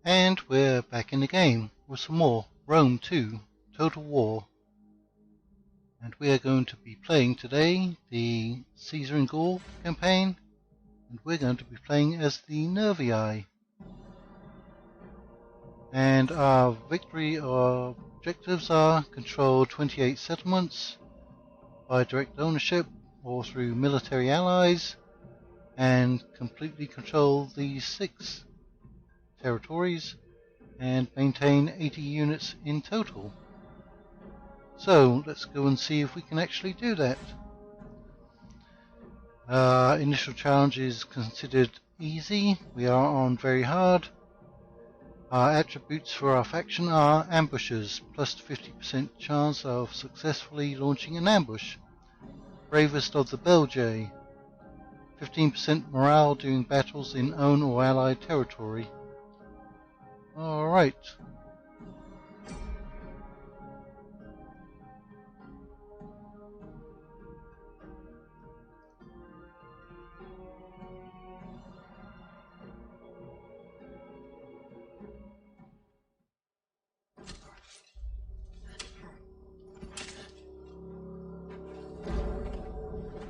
And we're back in the game with some more Rome 2 Total War. And we are going to be playing today the Caesar and Gaul campaign, and we're going to be playing as the Nervii. And our victory objectives are control 28 settlements by direct ownership or through military allies, and completely control the 6 territories and maintain 80 units in total. So let's go and see if we can actually do that. Initial challenge is considered easy. We are on very hard. Our attributes for our faction are ambushers, plus 50% chance of successfully launching an ambush. Bravest of the Belgae, 15% morale during battles in own or allied territory. Alright.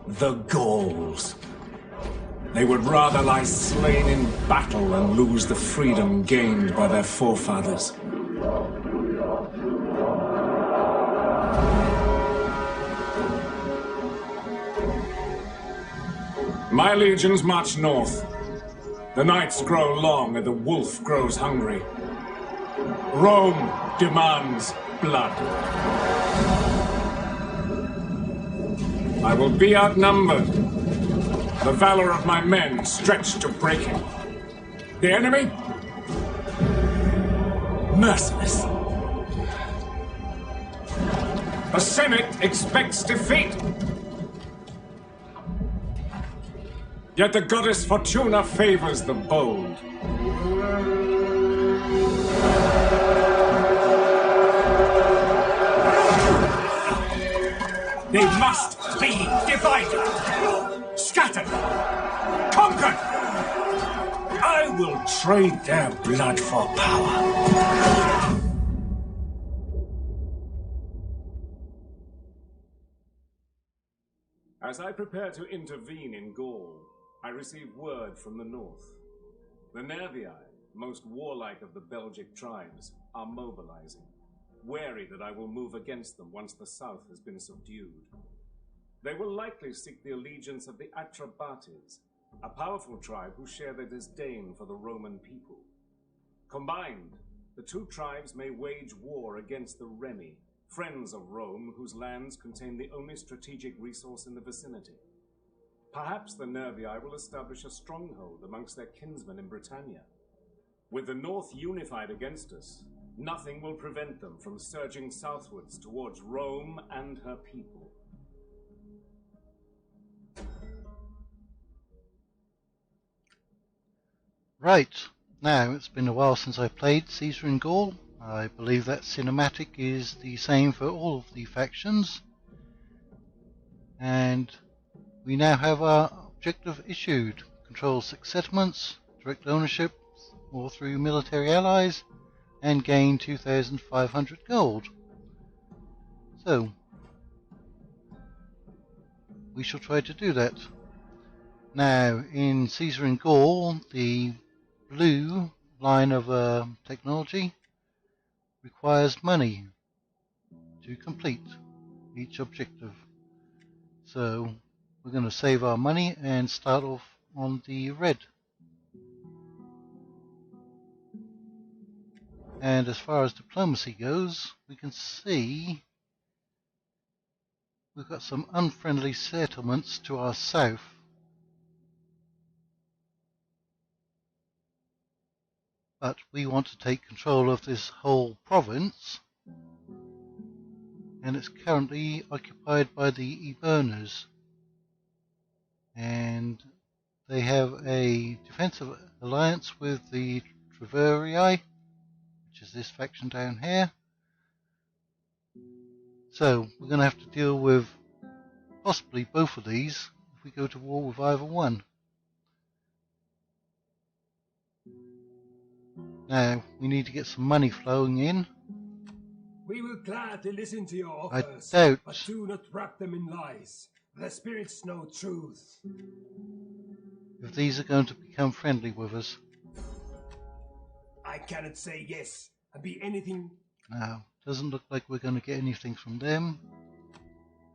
The Gauls. They would rather lie slain in battle than lose the freedom gained by their forefathers. My legions march north. The nights grow long and the wolf grows hungry. Rome demands blood. I will be outnumbered. The valor of my men stretched to breaking. The enemy? Merciless. The Senate expects defeat. Yet the goddess Fortuna favors the bold. They must be divided, scattered, conquered. I will trade their blood for power. As I prepare to intervene in Gaul, I receive word from the north. The Nervii, most warlike of the Belgic tribes, are mobilizing, wary that I will move against them once the south has been subdued. They will likely seek the allegiance of the Atrebates, a powerful tribe who share their disdain for the Roman people. Combined, the two tribes may wage war against the Remi, friends of Rome whose lands contain the only strategic resource in the vicinity. Perhaps the Nervii will establish a stronghold amongst their kinsmen in Britannia. With the north unified against us, nothing will prevent them from surging southwards towards Rome and her people. Right, now it's been a while since I played Caesar and Gaul. I believe that cinematic is the same for all of the factions. And we now have our objective issued. Control 6 settlements, direct ownership or through military allies, and gain 2,500 gold. So, we shall try to do that. Now, in Caesar and Gaul, the blue line of technology requires money to complete each objective. So, we're going to save our money and start off on the red. And as far as diplomacy goes, we can see we've got some unfriendly settlements to our south. But we want to take control of this whole province, and it's currently occupied by the Eburners. And they have a defensive alliance with the Nervii, which is this faction down here. So we're going to have to deal with possibly both of these if we go to war with either one. Now, we need to get some money flowing in. We will gladly listen to your I offers, doubt but do not wrap them in lies. The spirits know truth. if these are going to become friendly with us. I cannot say yes and be anything. Now, doesn't look like we're going to get anything from them.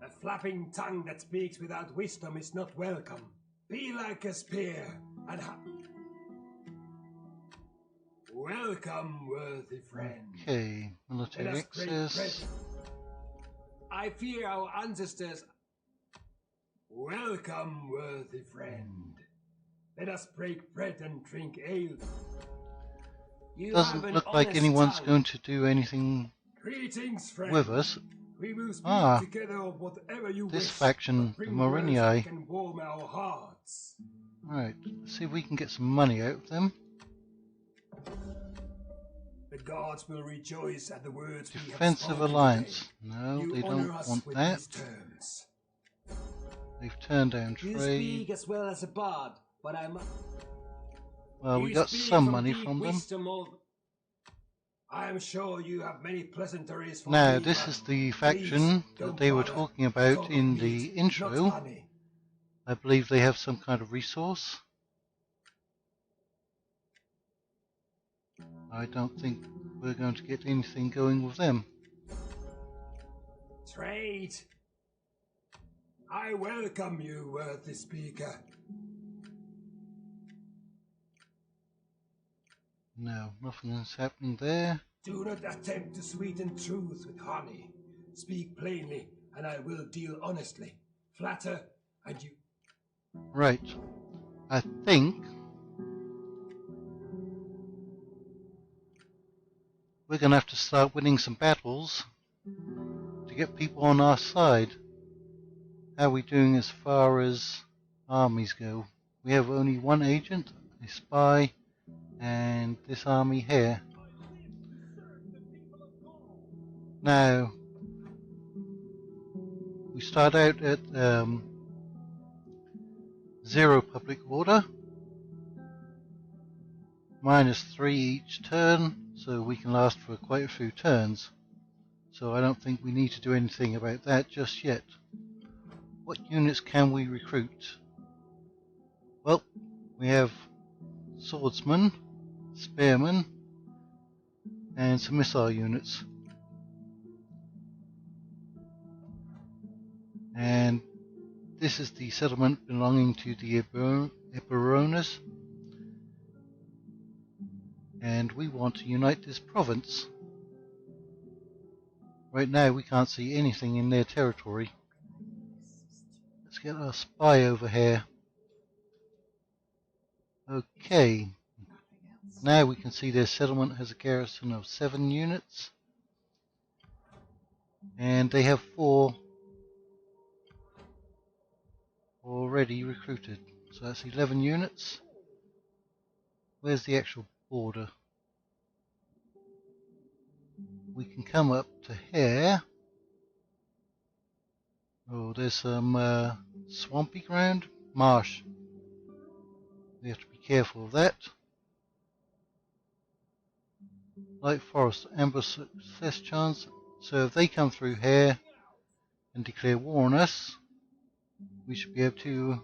A flapping tongue that speaks without wisdom is not welcome. Be like a spear and welcome, worthy friend. Okay, military Let us break bread. access. I fear our ancestors. Welcome, worthy friend. Let us break bread and drink ale. You have Doesn't an look like honest anyone's tongue. going to do anything Greetings, friend. with us. We will speak Ah, together of whatever you this wish. faction, but the bring words that Nervii. can warm our hearts. Right, let's see if we can get some money out of them. The gods will rejoice at the words we have Defensive spoken alliance. today. No, You they honor don't us want with that. these terms. They've turned down You trade. speak as well as a bard, but I'm. Well, we You got speak some from money deep from them. wisdom of... I am sure you have many pleasantries for Now, me, this but is the please faction that don't they were bother. talking about Talk of in meat, the not intro. honey. I believe they have some kind of resource. I don't think we're going to get anything going with them. Trade. I welcome you, worthy speaker. No, nothing is happening there. Do not attempt to sweeten truth with honey. Speak plainly, and I will deal honestly. Flatter, and you... Right. I think we're going to have to start winning some battles to get people on our side. How are we doing as far as armies go? We have only one agent, a spy, and this army here. Now, we start out at 0 public order, -3 each turn, so we can last for quite a few turns. So I don't think we need to do anything about that just yet. What units can we recruit? Well, we have swordsmen, spearmen, and some missile units. And this is the settlement belonging to the Ep01, and we want to unite this province. Right now we can't see anything in their territory. Let's get our spy over here. Okay, now we can see their settlement has a garrison of 7 units, and they have 4 already recruited, so that's 11 units. Where's the actual border? We can come up to here. Oh, there's some swampy ground, marsh. We have to be careful of that. Light forest, ambush success chance. So if they come through here and declare war on us, we should be able to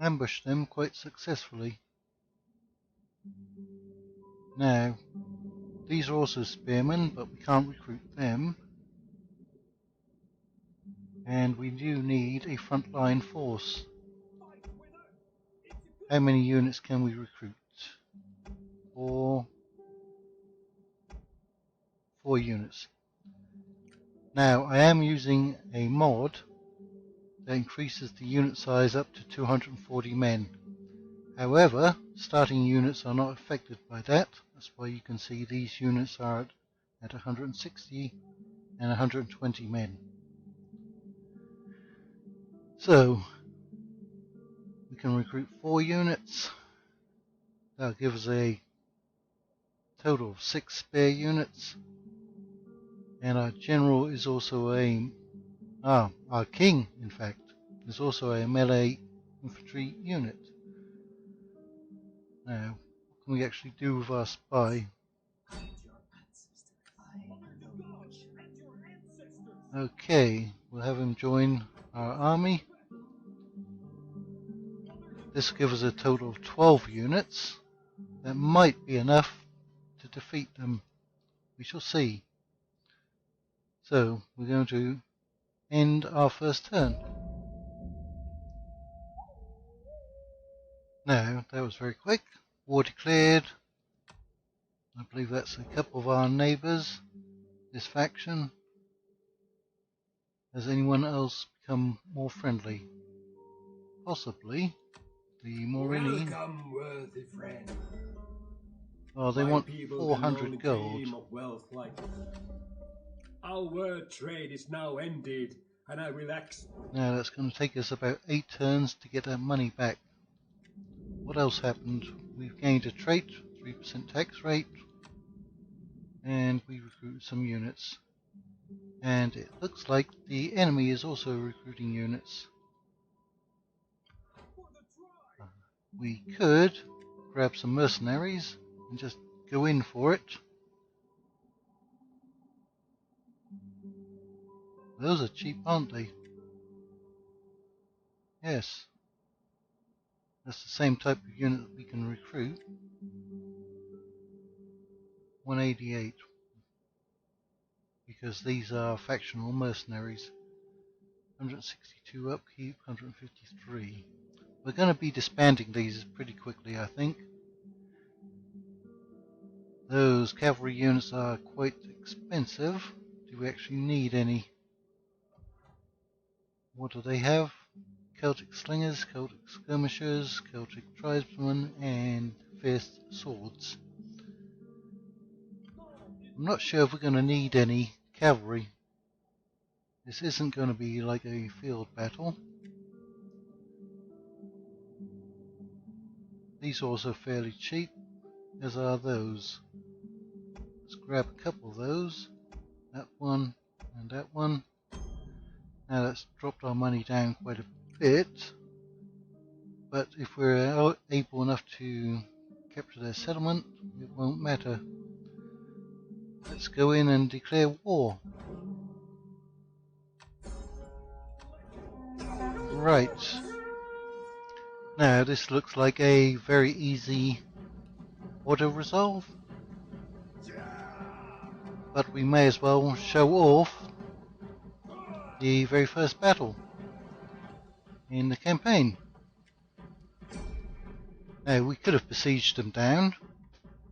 ambush them quite successfully. Now, these are also spearmen, but we can't recruit them. And we do need a frontline force. How many units can we recruit? 4 units. Now, I am using a mod that increases the unit size up to 240 men. However, starting units are not affected by that. That's why you can see these units are at 160 and 120 men. So, we can recruit 4 units. That'll give us a total of 6 spare units. And our general is also our king, in fact, is also a melee infantry unit. Now, what can we actually do with our spy? Okay, we'll have him join our army. This will give us a total of 12 units. That might be enough to defeat them. We shall see. So, we're going to end our first turn. Now, that was very quick. War declared. I believe that's a couple of our neighbours, this faction. Has anyone else become more friendly? Possibly. The Morini. Welcome, worthy friend. Oh, they My want people can 400 only gold. dream of wealth like this. Our word trade is now ended, and I will act. Now that's going to take us about 8 turns to get our money back. What else happened? We've gained a trait, 3% tax rate, and we recruit some units. And it looks like the enemy is also recruiting units. We could grab some mercenaries and just go in for it. Those are cheap, aren't they? Yes. That's the same type of unit that we can recruit. 188. Because these are factional mercenaries. 162 upkeep, 153. We're going to be disbanding these pretty quickly, I think. Those cavalry units are quite expensive. Do we actually need any? What do they have? Celtic slingers, Celtic skirmishers, Celtic tribesmen, and fierce swords. I'm not sure if we're going to need any cavalry. This isn't going to be like a field battle. These are also fairly cheap, as are those. Let's grab a couple of those. That one and that one. Now that's dropped our money down quite a bit. But if we're able enough to capture their settlement, it won't matter. Let's go in and declare war. Right. Now this looks like a very easy auto-resolve. But we may as well show off the very first battle in the campaign. Now we could have besieged them down.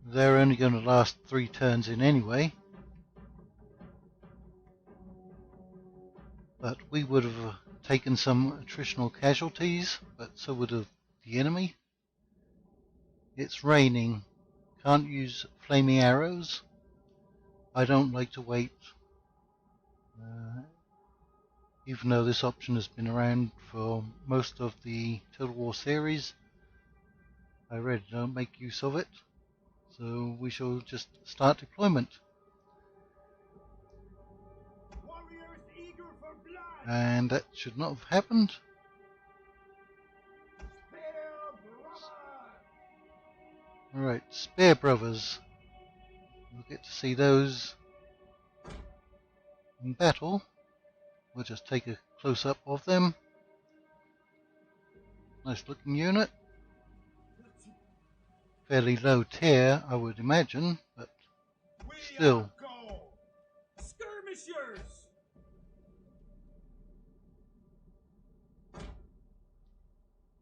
They're only going to last 3 turns in anyway. But we would have taken some attritional casualties, but so would have the enemy. It's raining. Can't use flaming arrows. I don't like to wait. Even though this option has been around for most of the Total War series, I really don't make use of it. So we shall just start deployment. And that should not have happened. Alright, Spear Brothers. We'll get to see those in battle. We'll just take a close-up of them. Nice looking unit. Fairly low tier, I would imagine, but still. Skirmishers!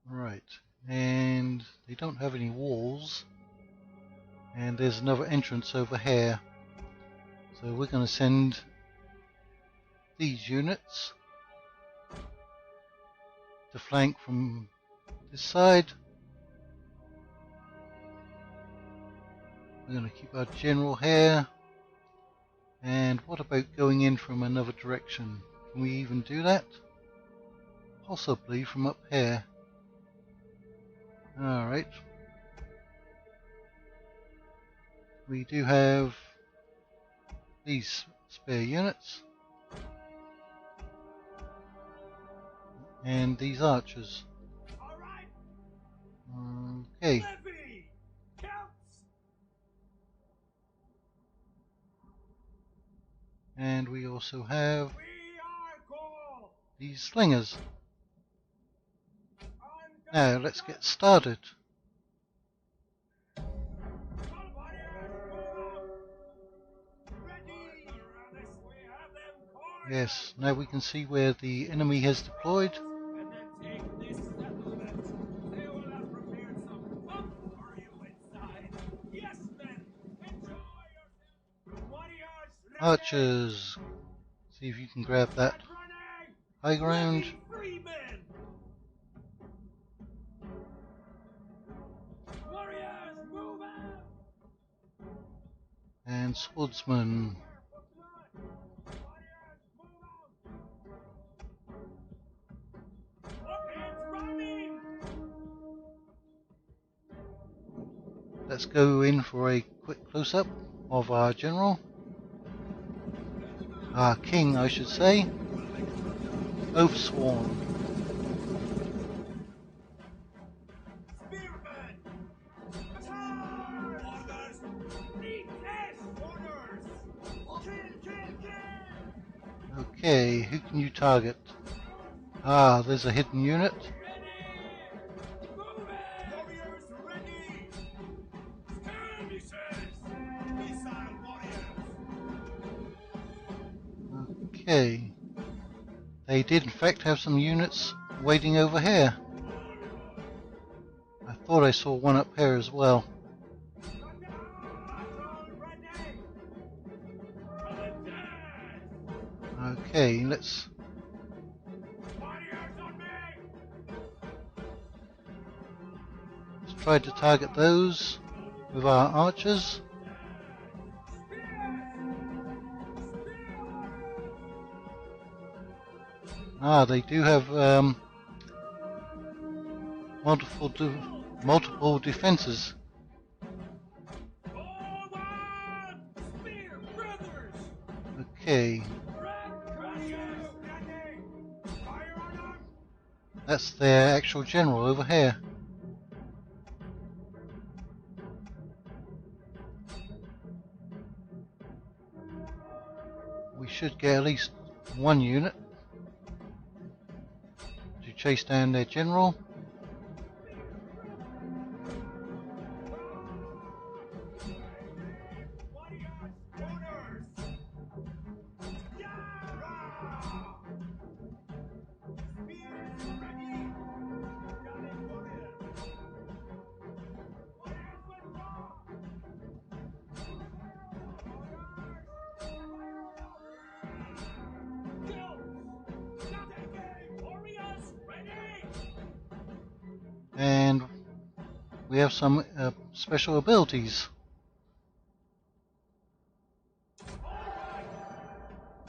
Right, and they don't have any walls. And there's another entrance over here. So we're going to send these units to flank from this side. We're going to keep our general here. And what about going in from another direction? Can we even do that? Possibly from up here. Alright. We do have these spare units. And these archers. Okay. And we also have We are Gaul. these slingers. Now let's get started. Yes, now we can see where the enemy has deployed. And then take this settlement. They will have prepared some fun for you inside. Yes, men, enjoy yourselves. Warriors, ready. Archers, see if you can grab that Running. high ground. Ready, free men. Warriors, move out. And swordsmen. Let's go in for a quick close-up of our general. Our king, I should say. Oathsworn. Spearmen! Attack! Orders! Retest! Orders! Kill! Okay, who can you target? Ah, there's a hidden unit. Ready! Move it! Warriors ready! Skirmishes! Missile warriors! Okay. They did in fact have some units waiting over here. I thought I saw one up here as well. Okay, let's try to target those with our archers. Ah, they do have multiple defenses. Okay, that's their actual general over here. We should get at least one unit to chase down their general. And we have some special abilities.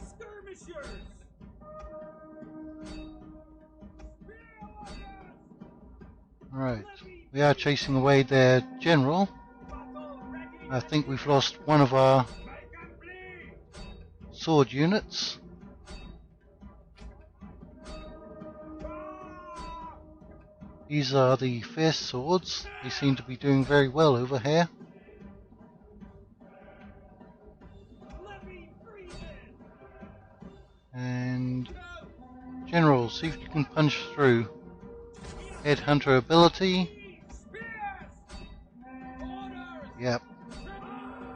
Skirmishers! Alright, we are chasing away their general. I think we've lost one of our sword units. These are the fierce swords. They seem to be doing very well over here. And general, see if you can punch through. Headhunter ability. Yep.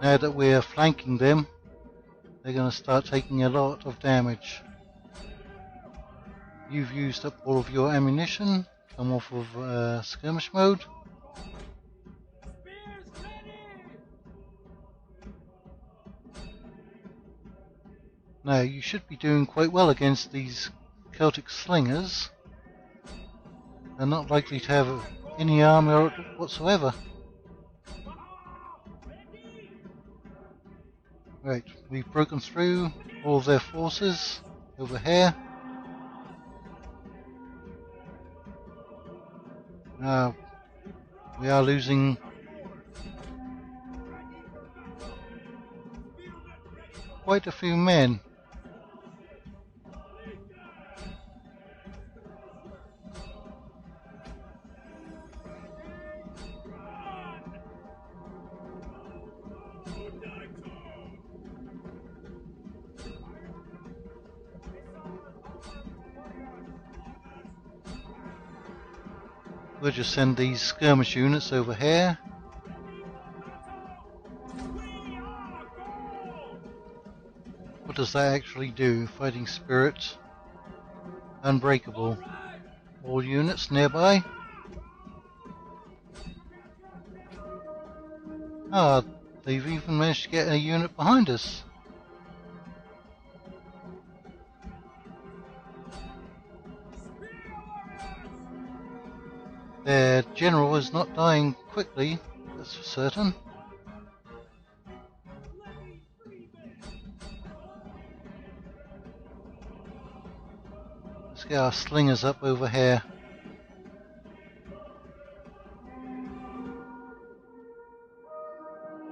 Now that we're flanking them, they're going to start taking a lot of damage. You've used up all of your ammunition. Come off of skirmish mode. Now you should be doing quite well against these Celtic slingers. They're not likely to have any armor whatsoever. Right, we've broken through all of their forces over here. We are losing quite a few men. We'll just send these skirmish units over here. What does that actually do? Fighting spirit. Unbreakable. All units nearby. Ah, they've even managed to get a unit behind us. Their general is not dying quickly, that's for certain. Let's get our slingers up over here.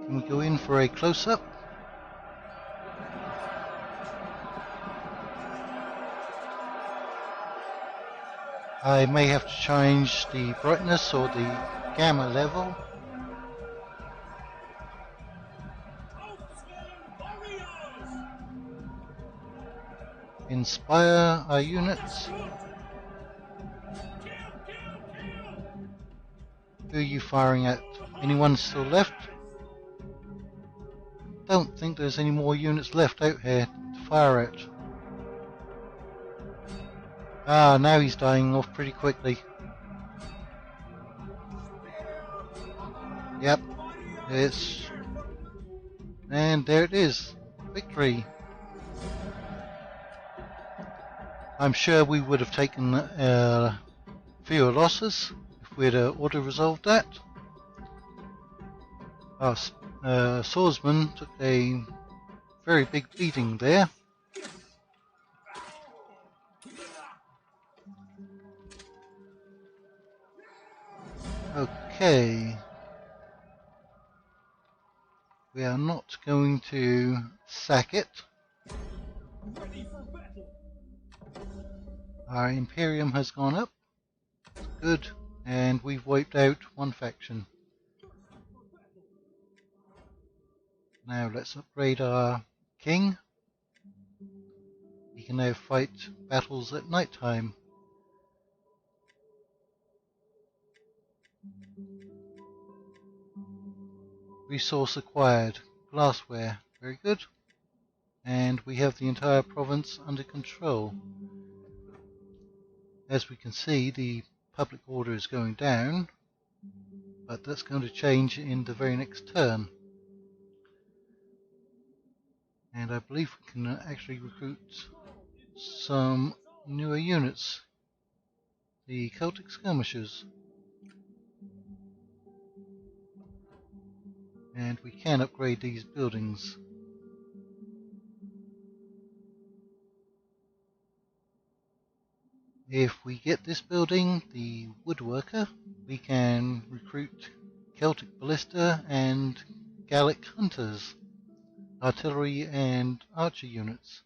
Can we go in for a close-up? I may have to change the brightness or the gamma level. Inspire our units. Who are you firing at? Anyone still left? Don't think there's any more units left out here to fire at. Ah, now he's dying off pretty quickly. Yep, and there it is. Victory. I'm sure we would have taken fewer losses if we had auto-resolved that. Our swordsman took a very big beating there. Okay. We are not going to sack it. Our Imperium has gone up. Good. And we've wiped out one faction. Now let's upgrade our king. He can now fight battles at night time. Resource acquired. Glassware. Very good. And we have the entire province under control. As we can see, the public order is going down, but that's going to change in the very next turn. And I believe we can actually recruit some newer units. The Celtic Skirmishers. And we can upgrade these buildings. If we get this building, the Woodworker, we can recruit Celtic Ballista and Gallic Hunters, artillery and archer units.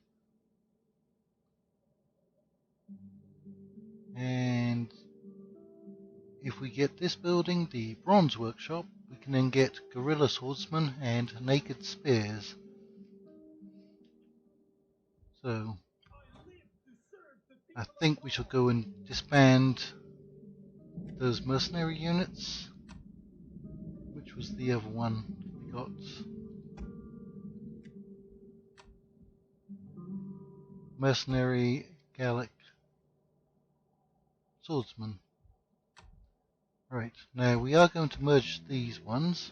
And if we get this building, the Bronze Workshop, we can then get Guerrilla Swordsmen and Naked Spears. So I think we shall go and disband those mercenary units. Which was the other one we got? Mercenary Gallic Swordsman. Right, now we are going to merge these ones.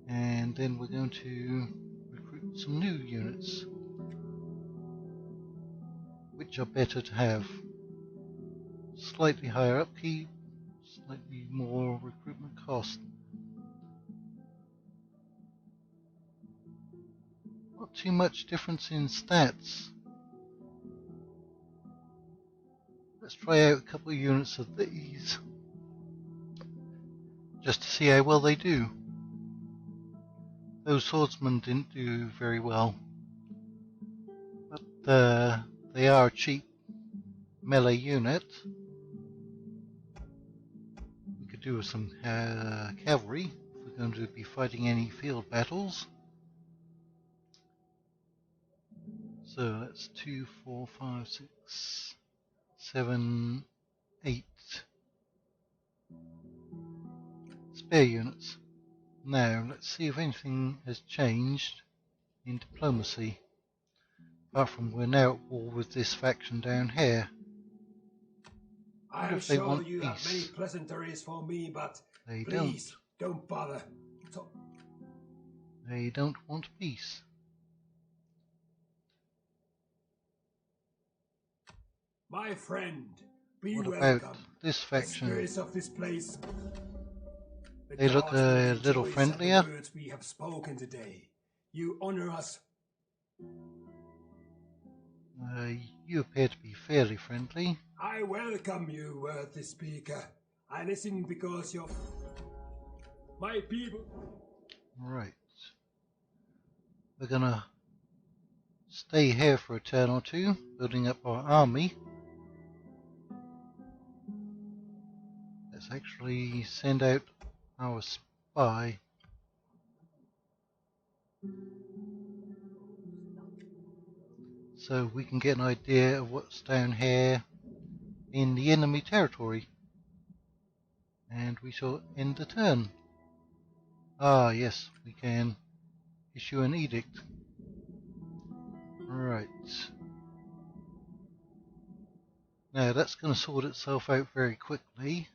And then we're going to recruit some new units. Which are better to have. Slightly higher upkeep, slightly more recruitment cost. Not too much difference in stats. Let's try out a couple of units of these. Just to see how well they do. Those swordsmen didn't do very well. But they are a cheap melee unit. We could do with some cavalry if we're going to be fighting any field battles. So that's 2, 4, 5, 6, 7, 8 spare units. Now let's see if anything has changed in diplomacy, apart from we're now at war with this faction down here. What I'm if they sure want you have many peace? pleasantries for me, but They please don't bother. They don't want peace. My friend, be What about welcome. this The faction? spirits of this place. The They look gods will a little rejoice at the friendlier. words we have spoken today. You honor us. You appear to be fairly friendly. I welcome you, worthy speaker. I listen because you're my people. Right. We're gonna stay here for a turn or two, building up our army. Let's actually send out our spy. So we can get an idea of what's down here in the enemy territory. And we shall end the turn. Ah, yes, we can issue an edict. Right. Now that's going to sort itself out very quickly.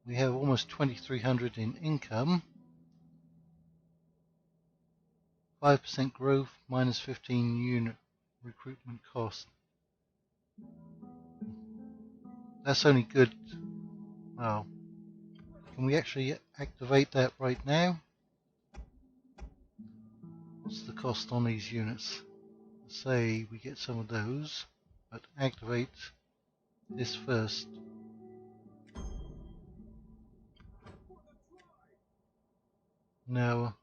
We have almost 2,300 in income. 5% growth, minus 15 unit recruitment cost. That's only good. Well, can we actually activate that right now? What's the cost on these units? Say we get some of those, but activate this first. No,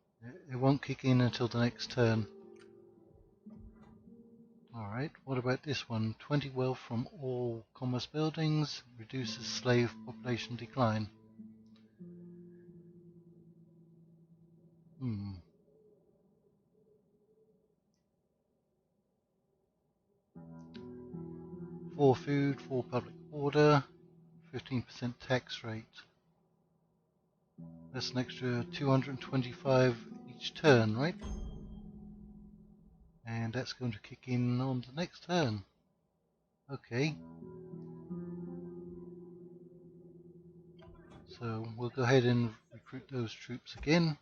it won't kick in until the next turn. Alright, what about this one? 20 wealth from all commerce buildings, reduces slave population decline. 4 food, 4 public order, 15% tax rate. That's an extra 225 each turn, right? And that's going to kick in on the next turn. Okay. So we'll go ahead and recruit those troops again.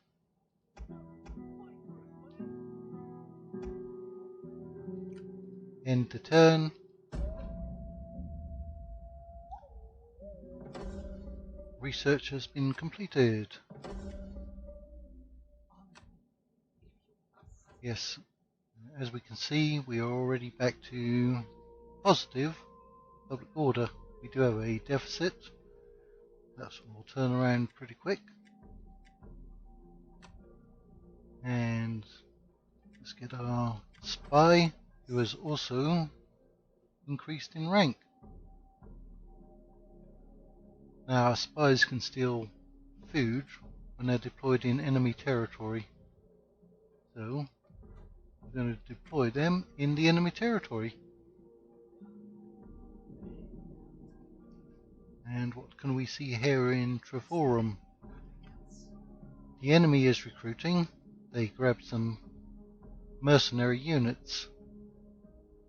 End the turn. Research has been completed. Yes, as we can see, we are already back to positive public order. We do have a deficit. That will turn around pretty quick. And let's get our spy, who has also increased in rank. Now our spies can steal food when they're deployed in enemy territory. So we're going to deploy them in the enemy territory. And what can we see here in Trevorum? The enemy is recruiting. They grabbed some mercenary units,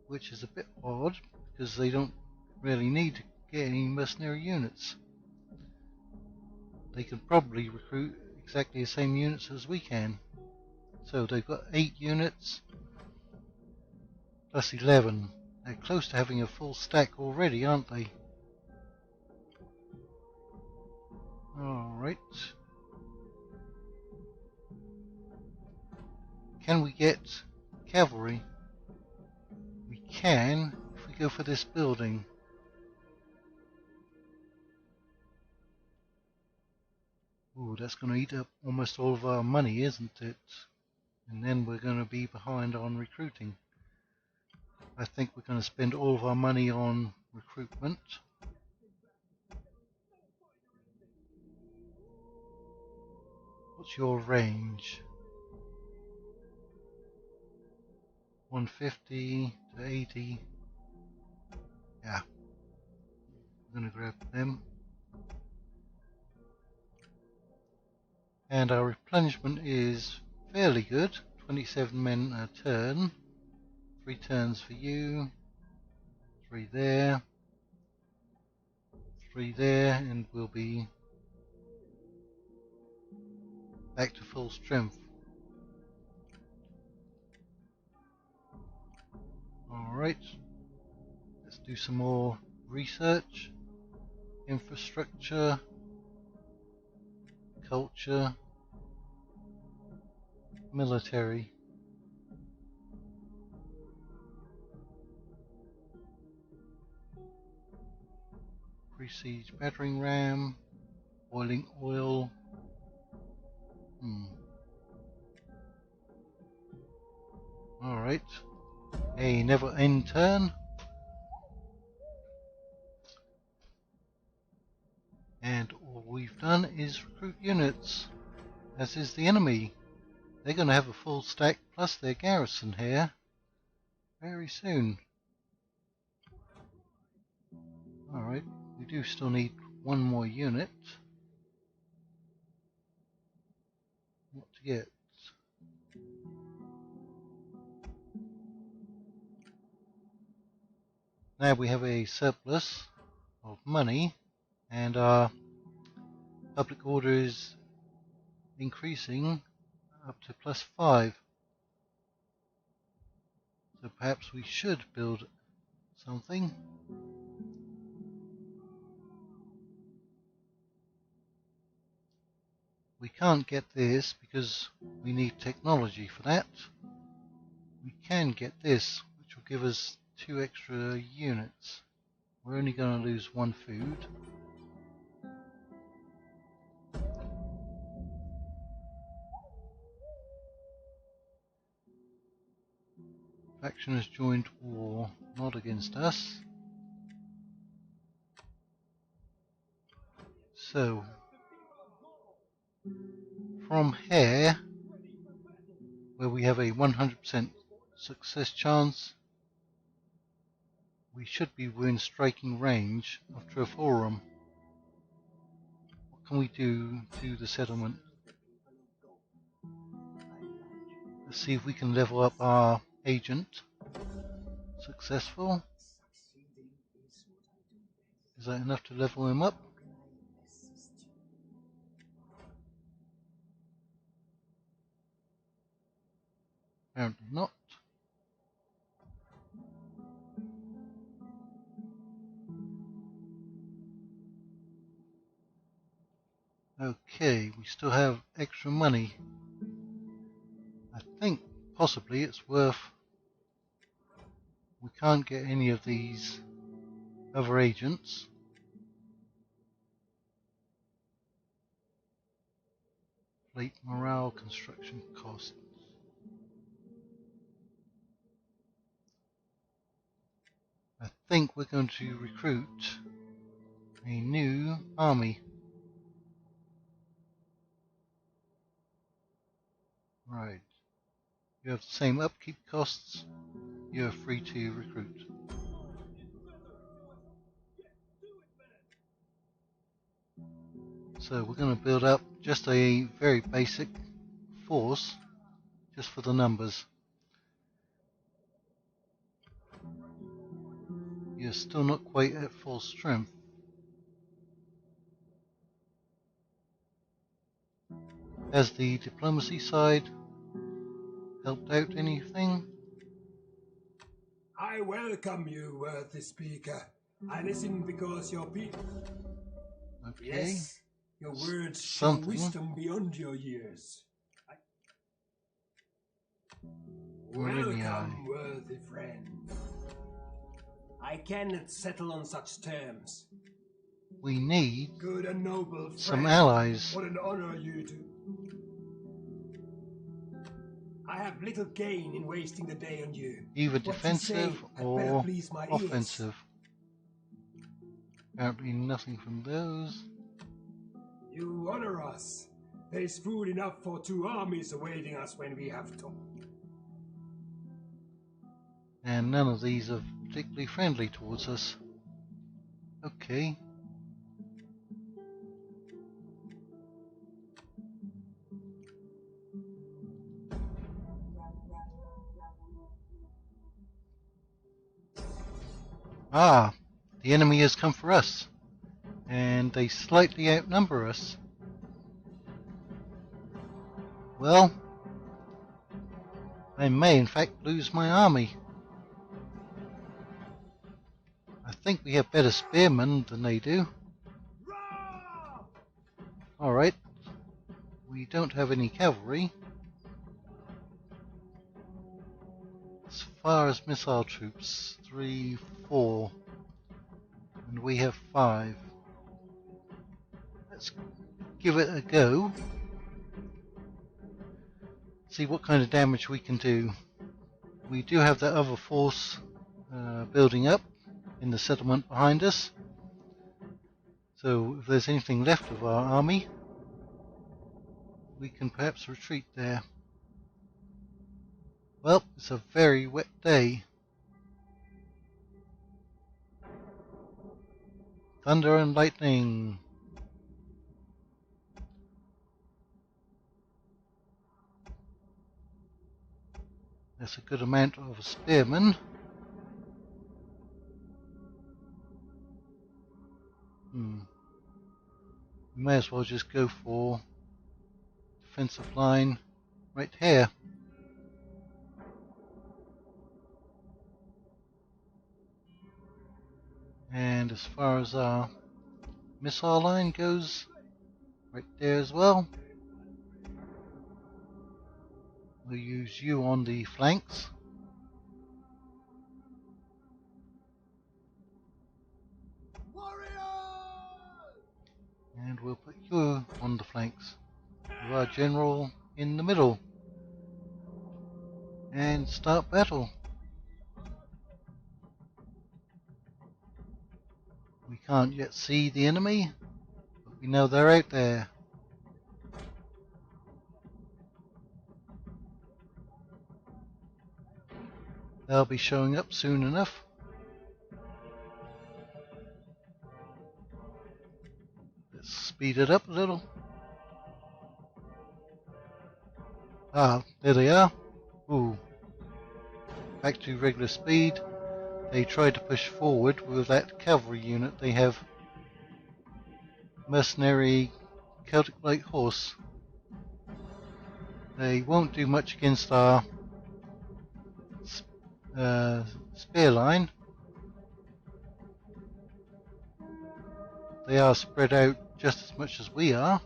which is a bit odd because they don't really need to get any mercenary units. They could probably recruit exactly the same units as we can. So they've got 8 units plus 11. They're close to having a full stack already, aren't they? Alright. Can we get cavalry? We can if we go for this building. Ooh, that's going to eat up almost all of our money, isn't it? And then we're going to be behind on recruiting. I think we're going to spend all of our money on recruitment. What's your range? 150 to 80. Yeah. We're going to grab them. And our replenishment is fairly good. 27 men a turn. 3 turns for you. 3 there. 3 there, and we'll be back to full strength. Alright, let's do some more research. Infrastructure, culture, military. Pre-siege battering ram, boiling oil. Alright, a never end turn. And all we've done is recruit units, as is the enemy. They're going to have a full stack plus their garrison here very soon. Alright, we do still need one more unit. What to get? Now we have a surplus of money, and our public order is increasing up to +5. So perhaps we should build something. We can't get this because we need technology for that. We can get this, which will give us 2 extra units. We're only going to lose 1 food. Faction has joined war, not against us. So, from here, where we have a 100% success chance, we should be within striking range of Treforum. What can we do to the settlement? Let's see if we can level up our agent. Successful. Is that enough to level him up? Apparently not. Okay, we still have extra money. I think possibly it's worth... We can't get any of these other agents. Fleet morale, construction costs. I think we're going to recruit a new army. Right. You have the same upkeep costs. You are free to recruit. So we're going to build up just a very basic force, just for the numbers. You're still not quite at full strength. Has the diplomacy side helped out anything? I welcome you, worthy speaker. I listen because your people... Okay. Yes, your words show Something. wisdom beyond your years. Nervii. Welcome, worthy friend. I cannot settle on such terms. We need Good and noble friend. some allies. What an honor you do. I have little gain in wasting the day on you. Either What you defensive say had better or please my offensive. Apparently nothing from those. You honor us. There is food enough for 2 armies awaiting us when we have to. And none of these are particularly friendly towards us. Okay, Ah, the enemy has come for us, and they slightly outnumber us. Well, I may in fact lose my army. I think we have better spearmen than they do. Alright, we don't have any cavalry. As far as missile troops, 3, 4, and we have 5. Let's give it a go. See what kind of damage we can do. We do have that other force building up in the settlement behind us. So if there's anything left of our army, we can perhaps retreat there. Well, it's a very wet day. Thunder and lightning. That's a good amount of spearmen. We may as well just go for defensive line right here. And as far as our missile line goes, right there as well. We'll use you on the flanks. And we'll put you on the flanks. With our general in the middle. And start battle. We can't yet see the enemy, but we know they're out there. They'll be showing up soon enough. Let's speed it up a little. Ah, there they are. Ooh. Back to regular speed. They tried to push forward with that cavalry unit they have. Mercenary Celtic Light Horse. They won't do much against our spear line. They are spread out just as much as we are.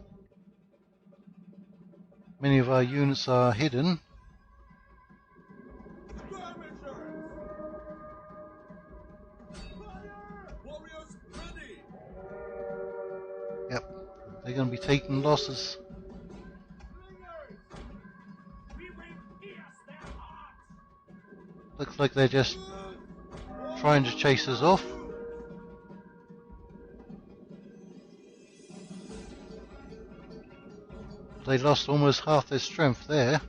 Many of our units are hidden. Yep, they're going to be taking losses. Looks like they're just trying to chase us off. They lost almost half their strength there.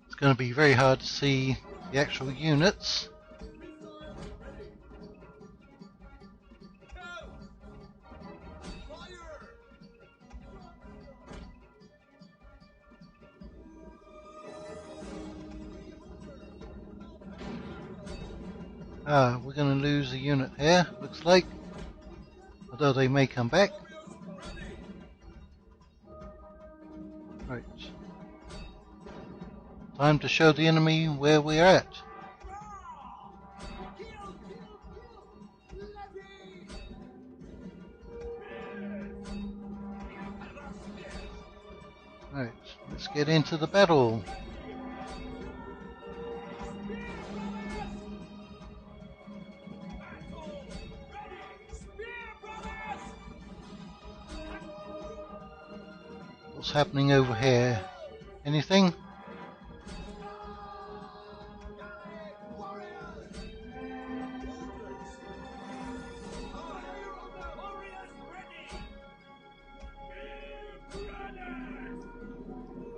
It's going to be very hard to see the actual units. We're going to lose a unit here, looks like. Although they may come back. Right. Time to show the enemy where we're at. Right, let's get into the battle. What's happening over here? Anything?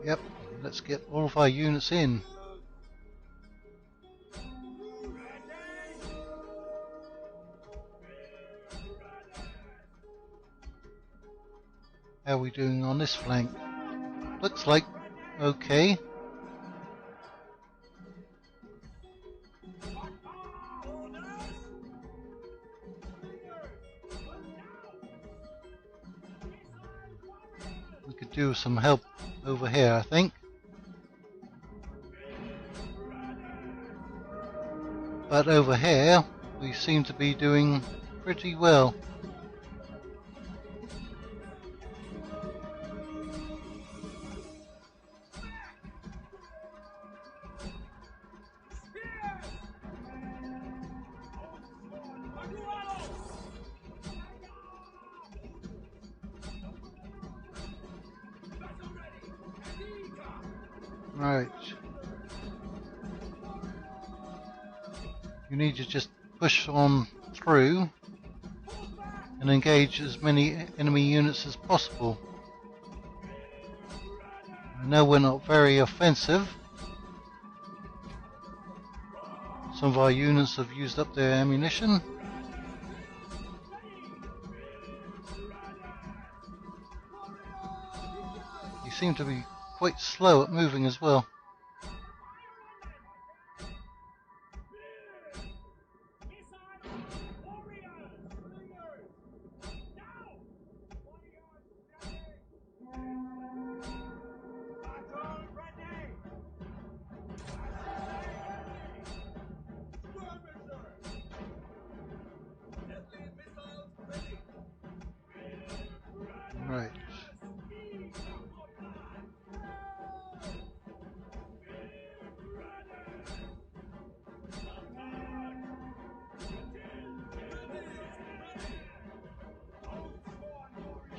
Yep, let's get all of our units in. How are we doing on this flank? Looks like okay. do with some help over here, I think. But over here, we seem to be doing pretty well. Right. You need to just push on through and engage as many enemy units as possible. I know we're not very offensive. Some of our units have used up their ammunition. You seem to be quite slow at moving as well. Right.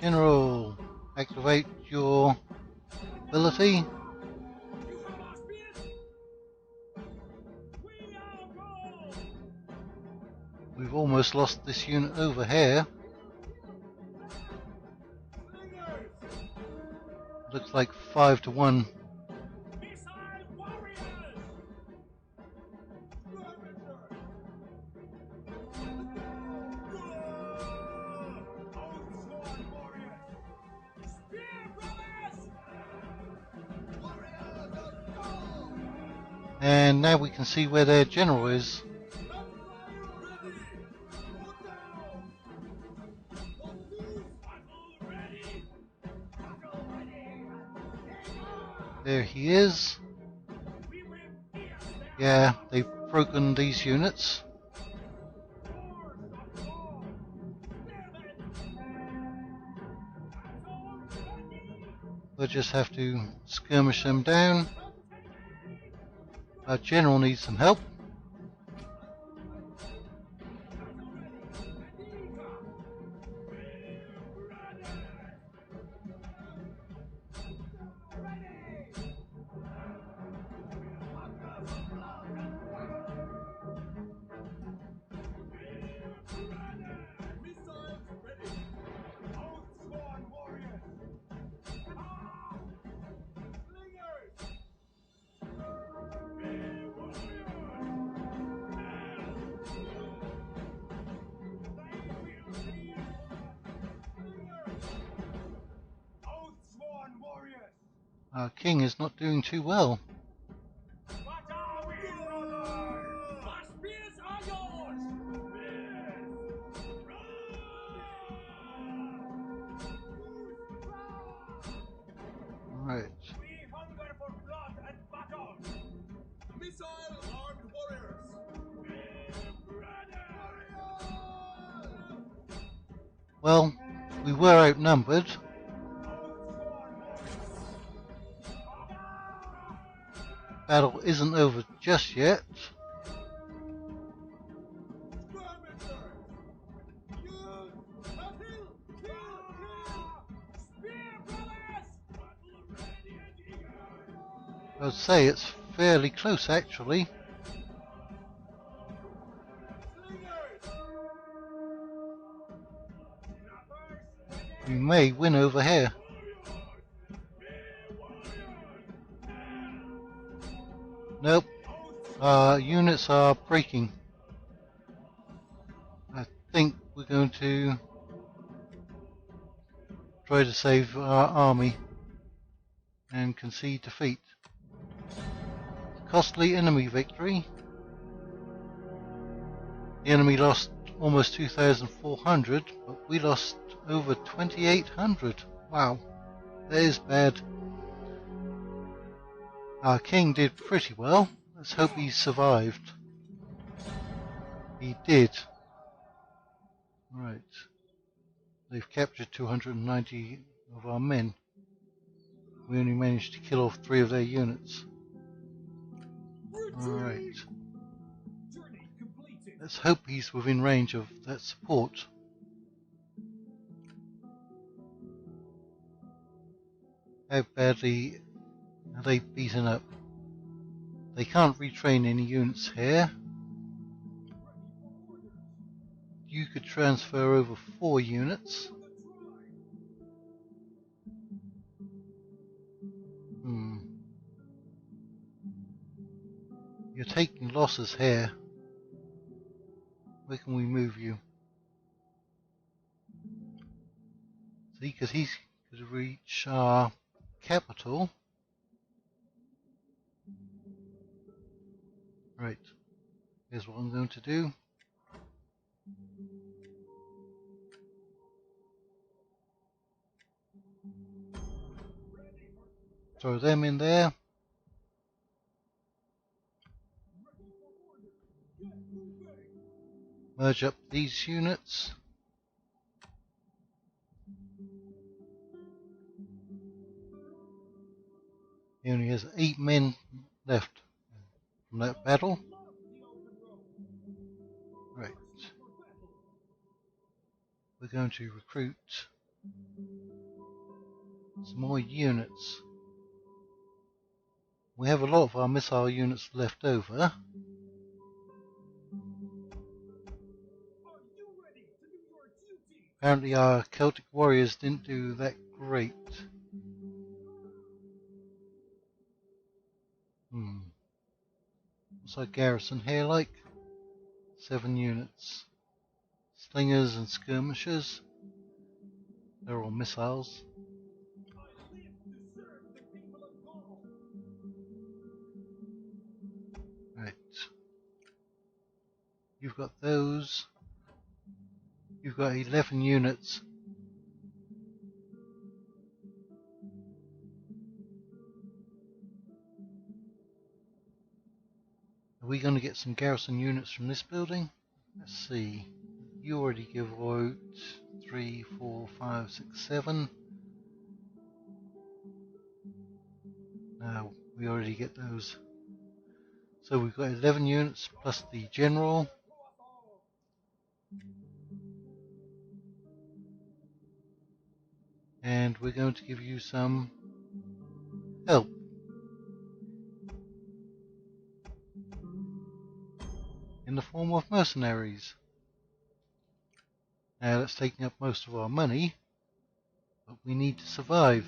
General, activate your ability. We've almost lost this unit over here. Looks like 5 to 1. And now we can see where their general is. There he is. Yeah, they've broken these units. We'll just have to skirmish them down. Our general needs some help. Our king is not doing too well. Right. We hunger for blood and battle. Missile-armed warriors. Well, we were outnumbered. Battle isn't over just yet. I'd say it's fairly close actually. We may win over here. Nope. Our units are breaking. I think we're going to try to save our army and concede defeat. Costly enemy victory. The enemy lost almost 2,400, but we lost over 2,800. Wow. That is bad. Our king did pretty well. Let's hope he survived. He did. Right. They've captured 290 of our men. We only managed to kill off 3 of their units. Alright. Let's hope he's within range of that support. How badly are they beaten up? They can't retrain any units here. You could transfer over 4 units. You're taking losses here. Where can we move you? See, because he's going to reach our capital. Right. Here's what I'm going to do. Throw them in there. Merge up these units. He only has 8 men left from that battle. Right. We're going to recruit some more units. We have a lot of our missile units left over. Apparently our Celtic warriors didn't do that great. What's our garrison here like? 7 units. Slingers and skirmishers. They're all missiles. Right. You've got those. You've got 11 units. Are we going to get some garrison units from this building? Let's see. You already give out 3, 4, 5, 6, 7. No, we already get those. So we've got 11 units plus the general. And we're going to give you some help. In the form of mercenaries. Now that's taking up most of our money, but we need to survive.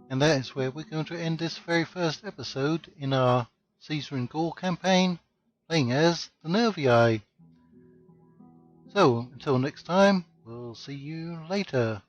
And that is where we're going to end this very first episode in our Caesar and Gaul campaign, playing as the Nervii. So, until next time, we'll see you later.